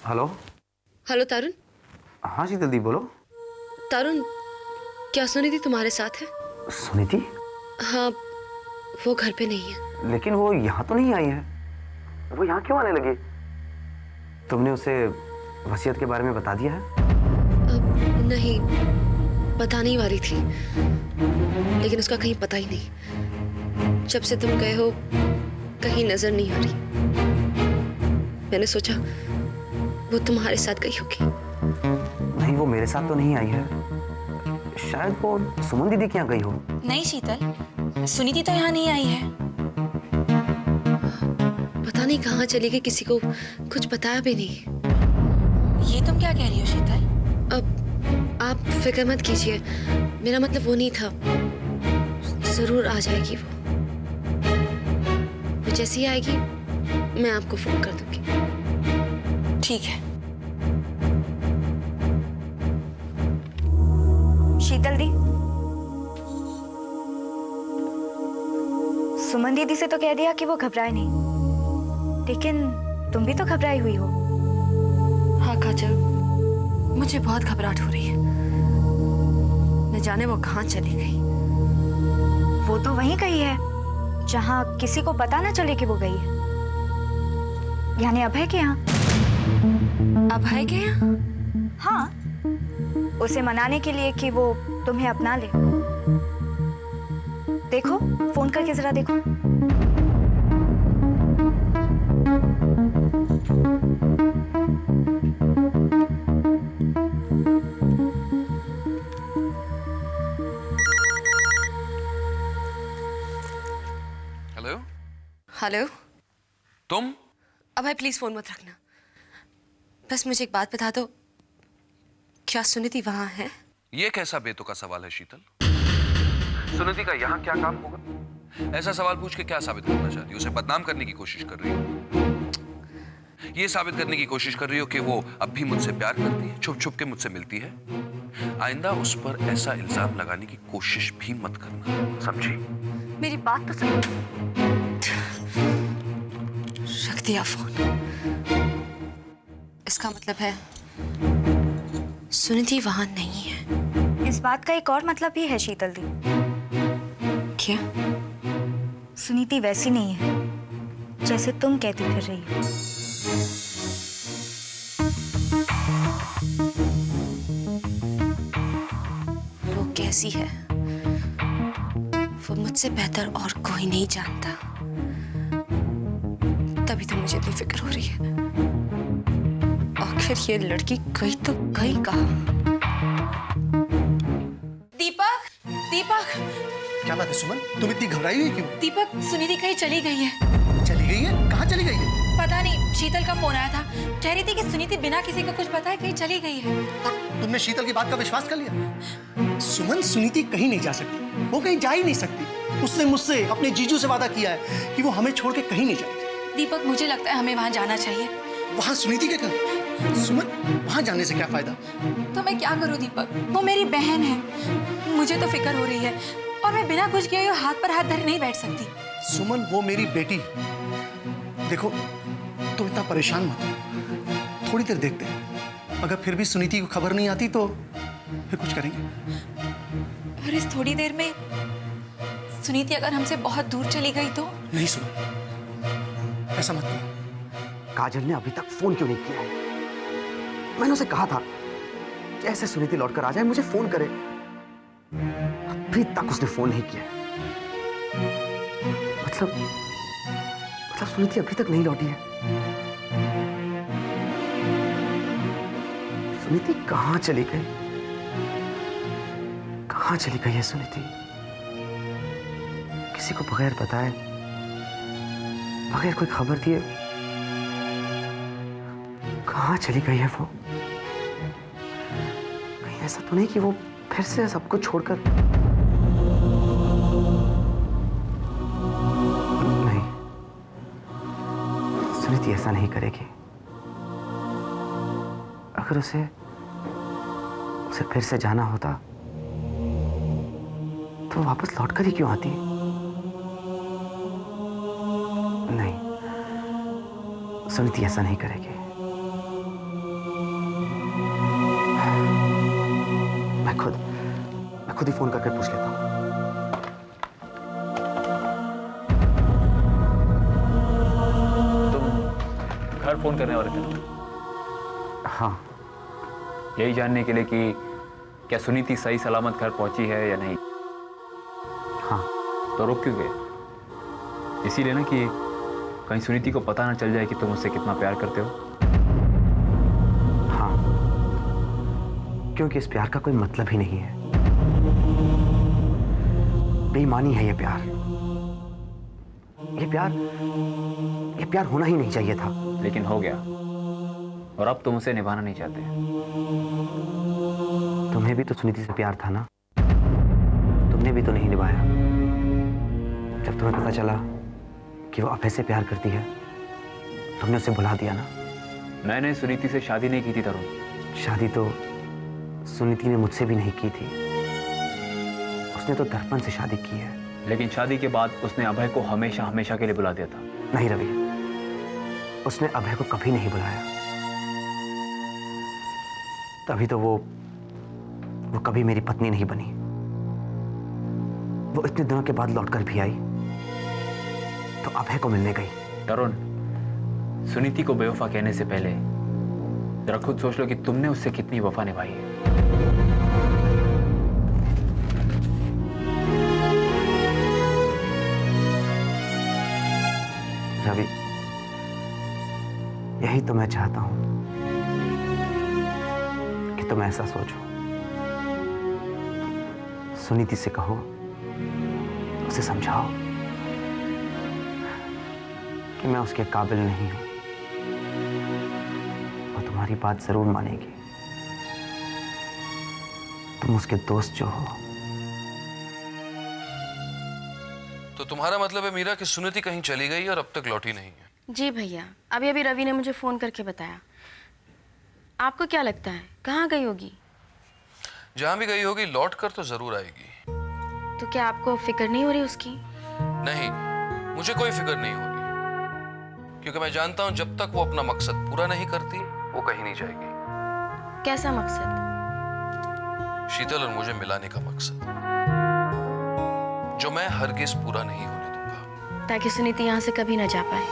Hello. Hello तरुण। हाँ शीतल दी बोलो। तरुण, क्या सुनीति तुम्हारे साथ है? सुनीति? हाँ, वो घर पे नहीं है। लेकिन वो यहाँ तो नहीं आई है। वो यहाँ क्यों आने लगी? तुमने उसे वसीयत के बारे में बता दिया है? नहीं, बताने ही वाली थी, लेकिन उसका कहीं पता ही नहीं। जब से तुम गए हो कहीं नजर नहीं आ रही। मैंने सोचा वो तुम्हारे साथ गई होगी। नहीं, वो मेरे साथ तो नहीं आई है। शायद वो सुमन दीदी के यहाँ गई हो। नहीं शीतल, सुनीति तो यहाँ नहीं आई है। पता नहीं कहाँ चली गई, किसी को कुछ बताया भी नहीं। ये तुम क्या कह रही हो शीतल? अब आप फिक्र मत कीजिए, मेरा मतलब वो नहीं था। जरूर आ जाएगी वो जैसी आएगी मैं आपको फोन कर दूंगी। ठीक है। शीतल दी, सुमन दीदी से तो कह दिया कि वो घबराए नहीं, लेकिन तुम भी तो घबराई हुई हो। हाँ काजल, मुझे बहुत घबराहट हो रही है। न जाने वो कहाँ चली गई। वो तो वहीं गई है जहाँ किसी को पता ना चले कि वो गई है, यानी अभय के यहाँ। अभय के यहाँ? हाँ, उसे मनाने के लिए कि वो तुम्हें अपना ले। देखो, फोन करके जरा देखो। हेलो। हेलो। तुम? अभय प्लीज फोन मत रखना। बस मुझे एक बात बता दो, क्या सुनीति वहां है? ये कैसा बेतुका सवाल है शीतल? सुनीति का यहाँ क्या काम होगा? ऐसा सवाल पूछ के क्या साबित करना चाहती हो? उसे बदनाम करने की कोशिश कर रही हो? ये साबित करने की कोशिश कर रही हो कि वो अब भी मुझसे प्यार करती है, छुप छुप के मुझसे मिलती है? आइंदा उस पर ऐसा इल्जाम लगाने की कोशिश भी मत करना, समझी? मेरी बात तो सुन। रख दिया फोन। इसका मतलब है सुनीति वहां नहीं है। इस बात का एक और मतलब भी है शीतल दी। क्या? सुनीति वैसी नहीं है जैसे तुम कहती फिर रही हो। वो कैसी है वो मुझसे बेहतर और कोई नहीं जानता। तभी तो मुझे इतनी फिक्र हो रही है। आखिर ये लड़की गई तो गई कहाँ? दीपक, दीपक, क्या बात है सुमन, तुम इतनी घबराई हुई क्यों? दीपक, सुनीति कहीं चली गई है। चली गई है? कहाँ चली गई है? पता नहीं, शीतल का फोन आया था, कह रही थी कि सुनीति बिना किसी को कुछ बताए कहीं चली गई है। और तुमने शीतल की बात का विश्वास कर लिया? सुमन, सुनीति कहीं नहीं जा सकती, वो कहीं जा ही नहीं सकती। उसने मुझसे अपने जीजू से वादा किया है कि वो हमें छोड़ के कहीं नहीं जाएगी। दीपक, मुझे लगता है हमें वहां जाना चाहिए। वहां सुनीति के घर? सुमन, वहां जाने से क्या फायदा? तो मैं क्या करूं दीपक, वो मेरी बहन है, मुझे तो फिक्र हो रही है और मैं बिना कुछ किए हाथ पर हाथ धरे नहीं बैठ सकती। सुमन, वो मेरी बेटी। देखो, तुम इतना परेशान मत हो, थोड़ी देर देखते हैं, अगर फिर भी सुनीति को खबर नहीं आती तो फिर कुछ करेंगे। और इस थोड़ी देर में सुनीति अगर हमसे बहुत दूर चली गई तो? नहीं सुमन, ऐसा मत करो। काजल ने अभी तक फोन क्यों नहीं किया है? मैंने उसे कहा था कि ऐसे सुनीति लौटकर आ जाए मुझे फोन करे। अभी तक उसने फोन नहीं किया। मतलब सुनीति अभी तक नहीं लौटी है। सुनीति कहां चली गई? कहां चली गई है सुनीति? किसी को बगैर बताए, बगैर कोई खबर दिए कहां चली गई है वो? कहीं ऐसा तो नहीं कि वो फिर से सबको छोड़कर? नहीं, सुनीति ऐसा नहीं करेगी। अगर उसे फिर से जाना होता तो वापस लौटकर ही क्यों आती? नहीं, सुनीति ऐसा नहीं करेगी। मैं खुद ही फोन करके पूछ लेता हूँ। तुम घर फोन करने वाले थे ना? हाँ, यही जानने के लिए कि क्या सुनीति सही सलामत घर पहुंची है या नहीं। हाँ। तो रुक क्यों गए? इसीलिए ना कि कहीं सुनीति को पता ना चल जाए कि तुम उससे कितना प्यार करते हो। हाँ, क्योंकि इस प्यार का कोई मतलब ही नहीं है। बेईमानी है ये प्यार। ये प्यार होना ही नहीं चाहिए था। लेकिन हो गया, और अब तुम उसे निभाना नहीं चाहते। तुम्हें भी तो सुनीति से प्यार था ना? तुमने भी तो नहीं निभाया। जब तुम्हें पता चला कि वो अभय से प्यार करती है, तुमने उसे भुला दिया ना? मैंने सुनीति से शादी नहीं की थी तरुण। शादी तो सुनीति ने मुझसे भी नहीं की थी। उसने तो दर्पण से शादी की है। लेकिन शादी के बाद उसने अभय को हमेशा हमेशा के लिए बुला दिया था। नहीं रवि, उसने अभय को कभी नहीं बुलाया। तभी तो वो कभी मेरी पत्नी नहीं बनी। वो इतने दिनों के बाद लौटकर भी आई तो अभय को मिलने गई। तरुण, सुनीति को बेवफा कहने से पहले जरा खुद सोच लो कि तुमने उससे कितनी वफा निभाई है। रवि, यही तो मैं चाहता हूं कि तुम ऐसा सोचो। सुनीति से कहो, उसे समझाओ कि मैं उसके काबिल नहीं हूं। वो तुम्हारी बात जरूर मानेगी। तुम उसके दोस्त जो हो। तो तुम्हारा मतलब है मीरा कि सुनीति कहीं चली गई और अब तक लौटी नहीं है? जी भैया, अभी अभी रवि ने मुझे फोन करके बताया। आपको क्या लगता है कहाँ गई होगी? जहां भी गई होगी लौट कर तो जरूर आएगी। तो क्या आपको फिक्र नहीं हो रही उसकी? नहीं, मुझे कोई फिक्र नहीं हो रही, क्योंकि मैं जानता हूं जब तक वो अपना मकसद पूरा नहीं करती वो कहीं नहीं जाएगी। कैसा मकसद? शीतल और मुझे मिलाने का मकसद, जो मैं हरगिज पूरा नहीं होने दूंगा। ताकि सुनीति यहाँ से कभी ना जा पाए।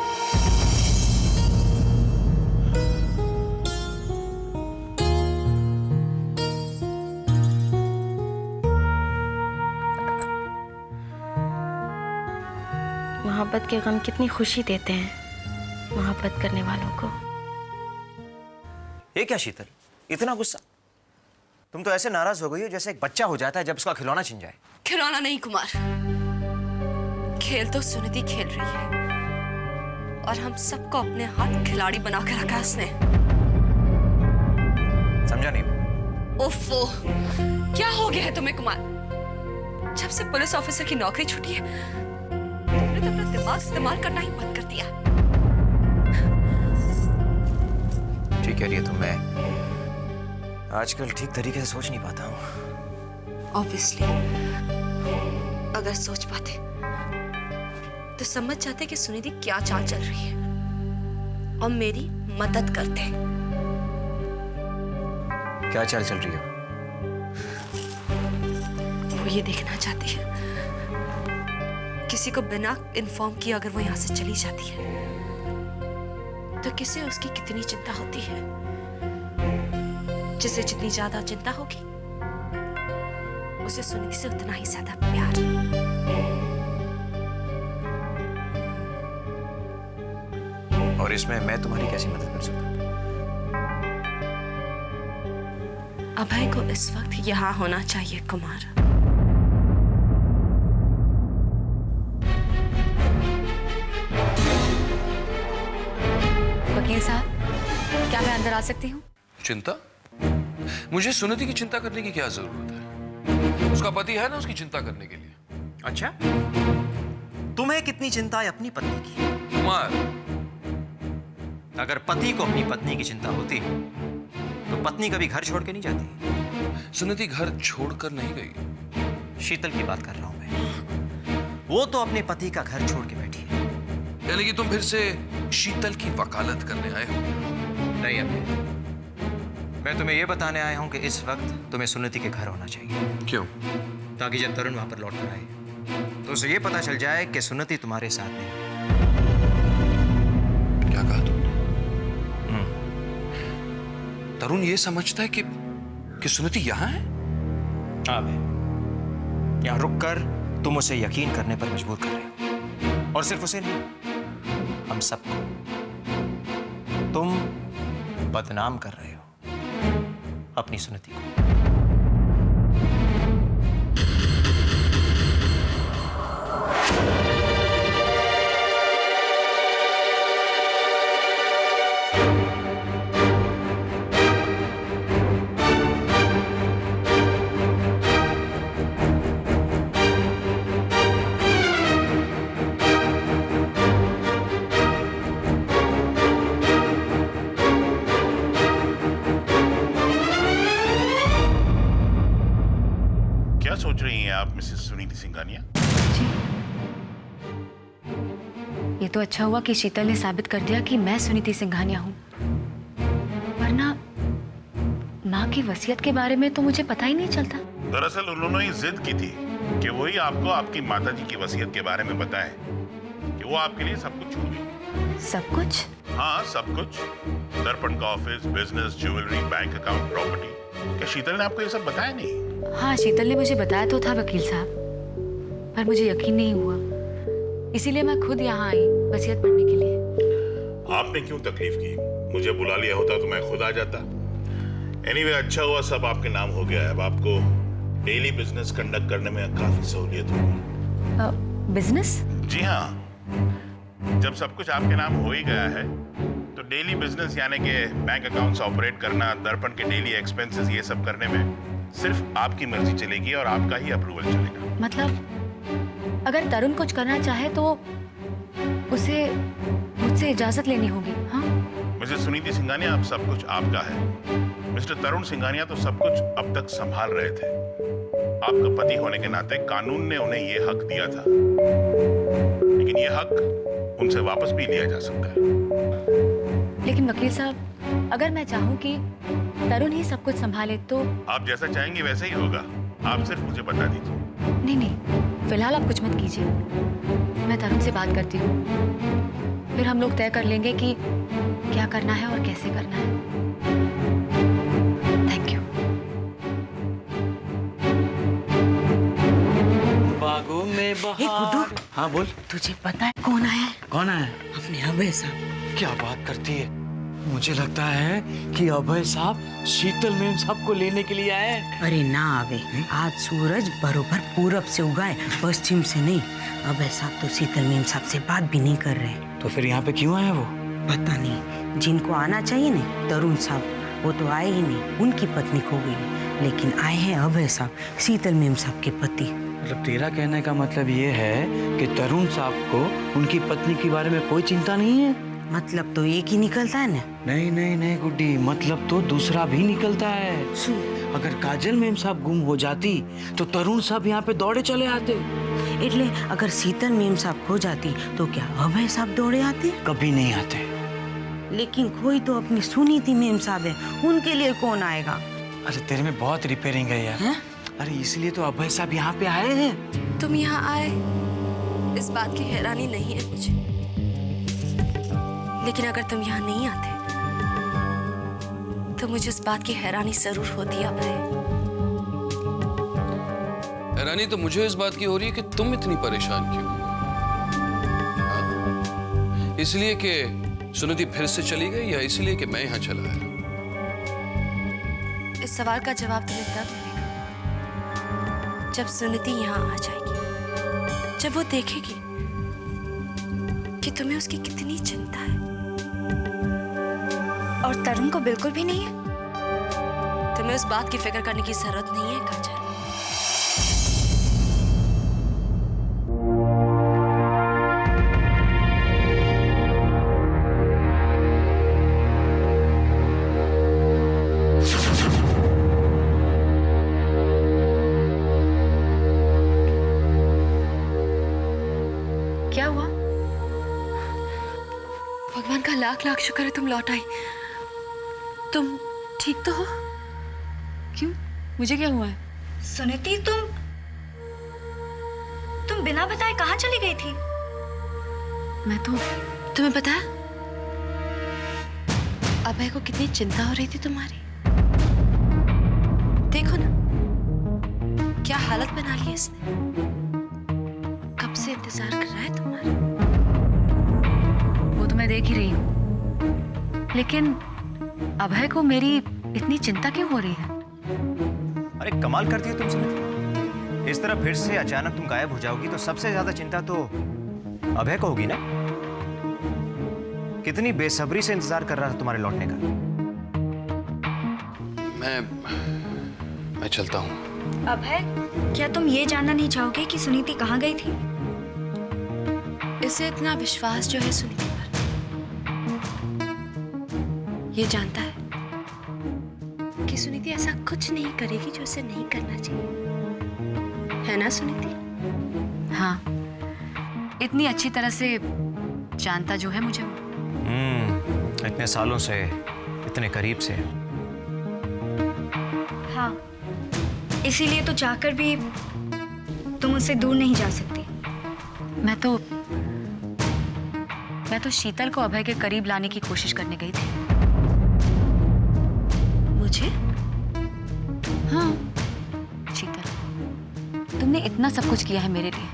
मोहब्बत के गम कितनी खुशी देते हैं मोहब्बत करने वालों को। ये क्या शीतल, इतना गुस्सा? तुम तो ऐसे नाराज हो गई हो जैसे एक बच्चा हो जाता है जब उसका खिलौना छिन जाए। खिलौना नहीं कुमार, खेल तो सुनीति खेल रही है और हम सबको अपने हाथ खिलाड़ी बनाकर रखा उसने। समझा नहीं मैं। ओफो, क्या हो गया है तुम्हें कुमार? जब से पुलिस ऑफिसर की नौकरी छूटी है तुमने तो अपना दिमाग इस्तेमाल करना ही बंद कर दिया। ठीक कह रही है तुम, मैं आजकल ठीक तरीके से सोच नहीं पाता हूँ। ऑब्वियसली, अगर सोच पाते तो समझ जाते कि सुनीति क्या चाल चल रही है और मेरी मदद करते। क्या चाल चल रही है? वो ये देखना चाहती है किसी को बिना इन्फॉर्म किए अगर वो यहाँ से चली जाती है तो किसे उसकी कितनी चिंता होती है। जिसे जितनी ज्यादा चिंता होगी उसे सुनीति से उतना ही ज्यादा प्यार। और इसमें मैं तुम्हारी कैसी मदद कर सकता हूँ? अभय को इस वक्त यहाँ होना चाहिए कुमार। वकील साहब, क्या मैं अंदर आ सकती हूँ? चिंता? मुझे सुनीति की चिंता करने की क्या जरूरत है? उसका पति है ना उसकी चिंता करने के लिए। अच्छा, तुम्हें कितनी चिंता है अपनी पत्नी की? कुमार, अगर पति को अपनी पत्नी की चिंता होती तो पत्नी कभी घर छोड़ के नहीं जाती। सुनीति घर छोड़कर नहीं गई। शीतल की बात कर रहा हूं मैं। वो तो अपने पति का घर छोड़ के बैठी है। यानी कि तुम फिर से शीतल की वकालत करने आए हो? नहीं अभय, मैं तुम्हें यह बताने आया हूं कि इस वक्त तुम्हें सुनीति के घर होना चाहिए। क्यों? ताकि जब तरुण वहां पर लौट कर आए तो उसे ये पता चल जाए कि सुनीति तुम्हारे साथ नहीं है। क्या कहा तुमने? तरुण ये समझता है कि सुनीति यहाँ है? हाँ भाई, यहाँ रुककर तुम उसे यकीन करने पर मजबूर कर रहे हो, और सिर्फ उसे नहीं, हम सबको तुम बदनाम कर रहे हो अपनी सुनीति को। सोच रही हैं आप मिसेस सुनीति सिंघानिया? ये तो अच्छा हुआ कि शीतल ने साबित कर दिया कि मैं सुनीति सिंघानिया हूँ, वरना माँ की वसीयत के बारे में तो मुझे पता ही नहीं चलता। दरअसल उन्होंने ही जिद की थी कि वही आपको आपकी माताजी की वसीयत के बारे में बताएं कि वो आपके लिए सब कुछ छोड़ देंगी। सब कुछ? हाँ, सब कुछ। दर्पण का office, business, jewellery, bank account, property. क्या शीतल ने आपको ये सब बताया नहीं? हाँ, शीतल ने मुझे बताया तो था वकील साहब, पर मुझे यकीन नहीं हुआ, इसीलिए मैं खुद यहाँ आई वसीयत पढ़ने के लिए। आपने क्यों तकलीफ की? मुझे बुला लिया होता तो मैं खुद आ जाता। एनीवे, अच्छा हुआ सब आपके नाम हो गया है। अब आपको डेली बिजनेस कंडक्ट करने में काफी सहूलियत होगी। बिजनेस? जी हाँ, जब सब कुछ आपके नाम हो ही गया है तो डेली बिजनेस यानी कि बैंक अकाउंट्स ऑपरेट करना, दर्पण के डेली एक्सपेंसेस, ये सब करने में सिर्फ आपकी मर्जी चलेगी और आपका ही अप्रूवल चलेगा। मतलब अगर तरुण कुछ करना चाहे तो उसे मुझसे इजाजत लेनी होगी? हाँ मिसेस सुनीति सिंघानिया, अब सब कुछ आपका है। मिस्टर तरुण सिंघानिया तो सब कुछ अब तक संभाल रहे थे। आपका पति होने के नाते कानून ने उन्हें यह हक दिया था, लेकिन यह हक उनसे वापस भी लिया जा सकता है। लेकिन वकील साहब, अगर मैं चाहूँ कि तरुण ही सब कुछ संभाले तो? आप जैसा चाहेंगे वैसे ही होगा, आप सिर्फ मुझे बता दीजिए। नहीं नहीं, फिलहाल आप कुछ मत कीजिए, मैं तरुण से बात करती हूँ, फिर हम लोग तय कर लेंगे कि क्या करना है और कैसे करना है। Thank you. बागों में बहार। हाँ बोल। तुझे पता है कौन आया है? कौन आया? अपने अभय साहब। क्या बात करती है? मुझे लगता है कि अभय साहब शीतल मैम साहब को लेने के लिए आए हैं। अरे ना आवे, आज सूरज बरोबर पूरब से उगा है, पश्चिम से नहीं। अभय साहब तो शीतल मैम साहब से बात भी नहीं कर रहे। तो फिर यहाँ पे क्यों आए वो? पता नहीं, जिनको आना चाहिए ना तरुण साहब, वो तो आए ही नहीं, उनकी पत्नी खो गई। लेकिन आए हैं अभय साहब, शीतल मैम साहब के पति। मतलब तेरा कहने का मतलब ये है कि तरुण साहब को उनकी पत्नी के बारे में कोई चिंता नहीं है? मतलब तो एक ही निकलता है ना? नहीं नहीं नहीं गुड्डी, मतलब तो दूसरा भी निकलता है। अगर काजल मैम साहब गुम हो जाती तो तरुण साहब यहाँ पे दौड़े चले आते। એટલે अगर शीतल मैम साहब खो जाती तो क्या अभय साहब दौड़े आते? कभी नहीं आते। लेकिन खोई तो अपनी सुनीति मैम साहब है, उनके लिए कौन आएगा? अरे तेरे में बहुत रिपेयरिंग है यार। अरे इसलिए तो अभय साहब यहाँ पे आए हैं। तुम यहाँ आए इस बात की हैरानी नहीं है मुझे, लेकिन अगर तुम यहाँ नहीं आते तो मुझे इस बात की हैरानी जरूर होती। अब हैरानी तो मुझे इस बात की हो रही है कि तुम इतनी परेशान क्यों? इसलिए कि सुनीति फिर से चली गई या इसलिए कि मैं यहाँ चला आया? इस सवाल का जवाब तुम्हें तब मिलेगा जब सुनीति यहाँ आ जाएगी, जब वो देखेगी कि तुम्हें उसकी कितनी चिंता है। और तरुण को बिल्कुल भी नहीं है? तुम्हें उस बात की फिक्र करने की जरूरत नहीं है काजल। क्या हुआ? भगवान का लाख लाख शुक्र है तुम लौट आई। तुम ठीक तो हो? क्यों? मुझे क्या हुआ है? सुनीति, तुम बिना बताए कहाँ चली गई थी? मैं तो तुम्हें पता है अभय को कितनी चिंता हो रही थी तुम्हारी? देखो ना क्या हालत बना ली इसने। कब से इंतजार कर रहा है तुम्हारा। वो तो मैं देख ही रही हूँ, लेकिन अभय को मेरी इतनी चिंता क्यों हो रही है? अरे कमाल करती है तुम सुनीति। इस तरह फिर से अचानक तुम गायब हो जाओगी तो सबसे ज्यादा चिंता तो अभय को होगी ना। कितनी बेसब्री से इंतजार कर रहा था तुम्हारे लौटने का। मैं चलता हूँ। अभय, क्या तुम ये जानना नहीं चाहोगे कि सुनीति कहाँ गई थी? इसे इतना विश्वास जो है सुनीति पर, ये जानता है कि सुनीति ऐसा कुछ नहीं करेगी जो उसे नहीं करना चाहिए, है ना सुनीति? हाँ, इतनी अच्छी तरह से जानता जो है मुझे वो। इतने सालों से, इतने करीब से। हाँ, इसीलिए तो चाहकर भी तुम उससे दूर नहीं जा सकती। मैं तो शीतल को अभय के करीब लाने की कोशिश करने गई थी। मुझे? हाँ, शीतल, तुमने इतना सब कुछ किया है मेरे लिए।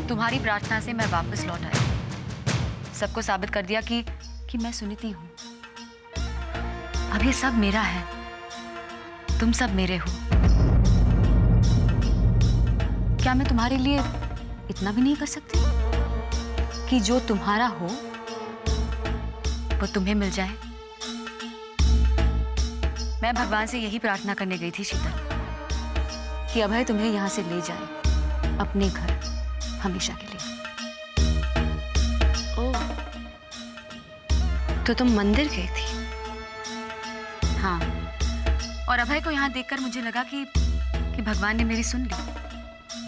तुम्हारी प्रार्थना से मैं वापस लौट आई, सबको साबित कर दिया कि मैं सुनीति हूं। अब ये सब मेरा है, तुम सब मेरे हो। क्या मैं तुम्हारे लिए इतना भी नहीं कर सकती कि जो तुम्हारा हो वो तुम्हें मिल जाए? मैं भगवान से यही प्रार्थना करने गई थी शीतल, कि अभय तुम्हें यहां से ले जाए अपने घर हमेशा के लिए। ओह, तो तुम मंदिर गई थी? हाँ, और अभय को यहाँ देखकर मुझे लगा कि भगवान ने मेरी सुन ली।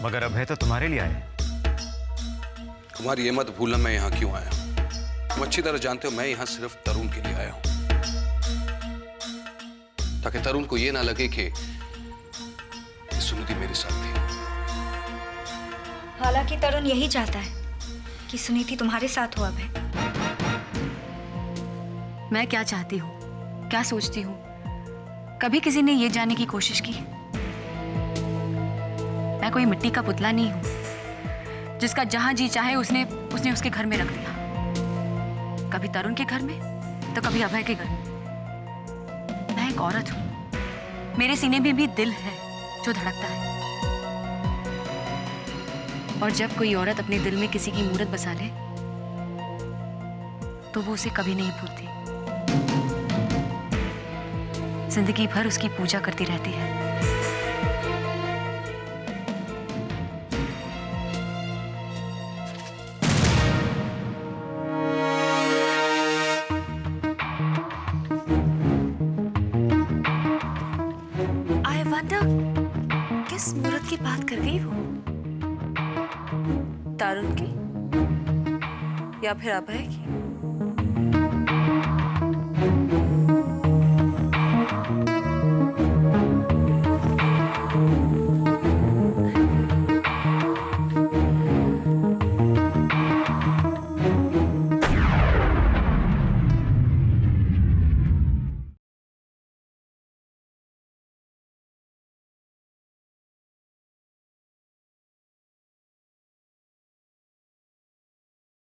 मगर अभय तो तुम्हारे लिए आए। कुमार, ये मत भूलना मैं यहाँ क्यों आया हूँ। तुम अच्छी तरह जानते हो मैं यहाँ सिर्फ तरुण के लिए आया हूँ, ताकि तरुण को ये ना लगे कि सुनीति मेरे साथ थी। हालांकि तरुण यही चाहता है कि सुनीति तुम्हारे साथ हो अभय। मैं क्या चाहती हूँ, क्या सोचती हूँ, कभी किसी ने ये जानने की कोशिश की? मैं कोई मिट्टी का पुतला नहीं हूं जिसका जहां जी चाहे उसने उसके घर में रख दिया। कभी तरुण के घर में तो कभी अभय के घर में। मैं एक औरत हूं, मेरे सीने में भी दिल है जो धड़कता है। और जब कोई औरत अपने दिल में किसी की मूरत बसा ले तो वो उसे कभी नहीं भूलती, जिंदगी भर उसकी पूजा करती रहती है। I wonder, किस मूर्त की बात कर गई वो? तरुण की या फिर अभय की?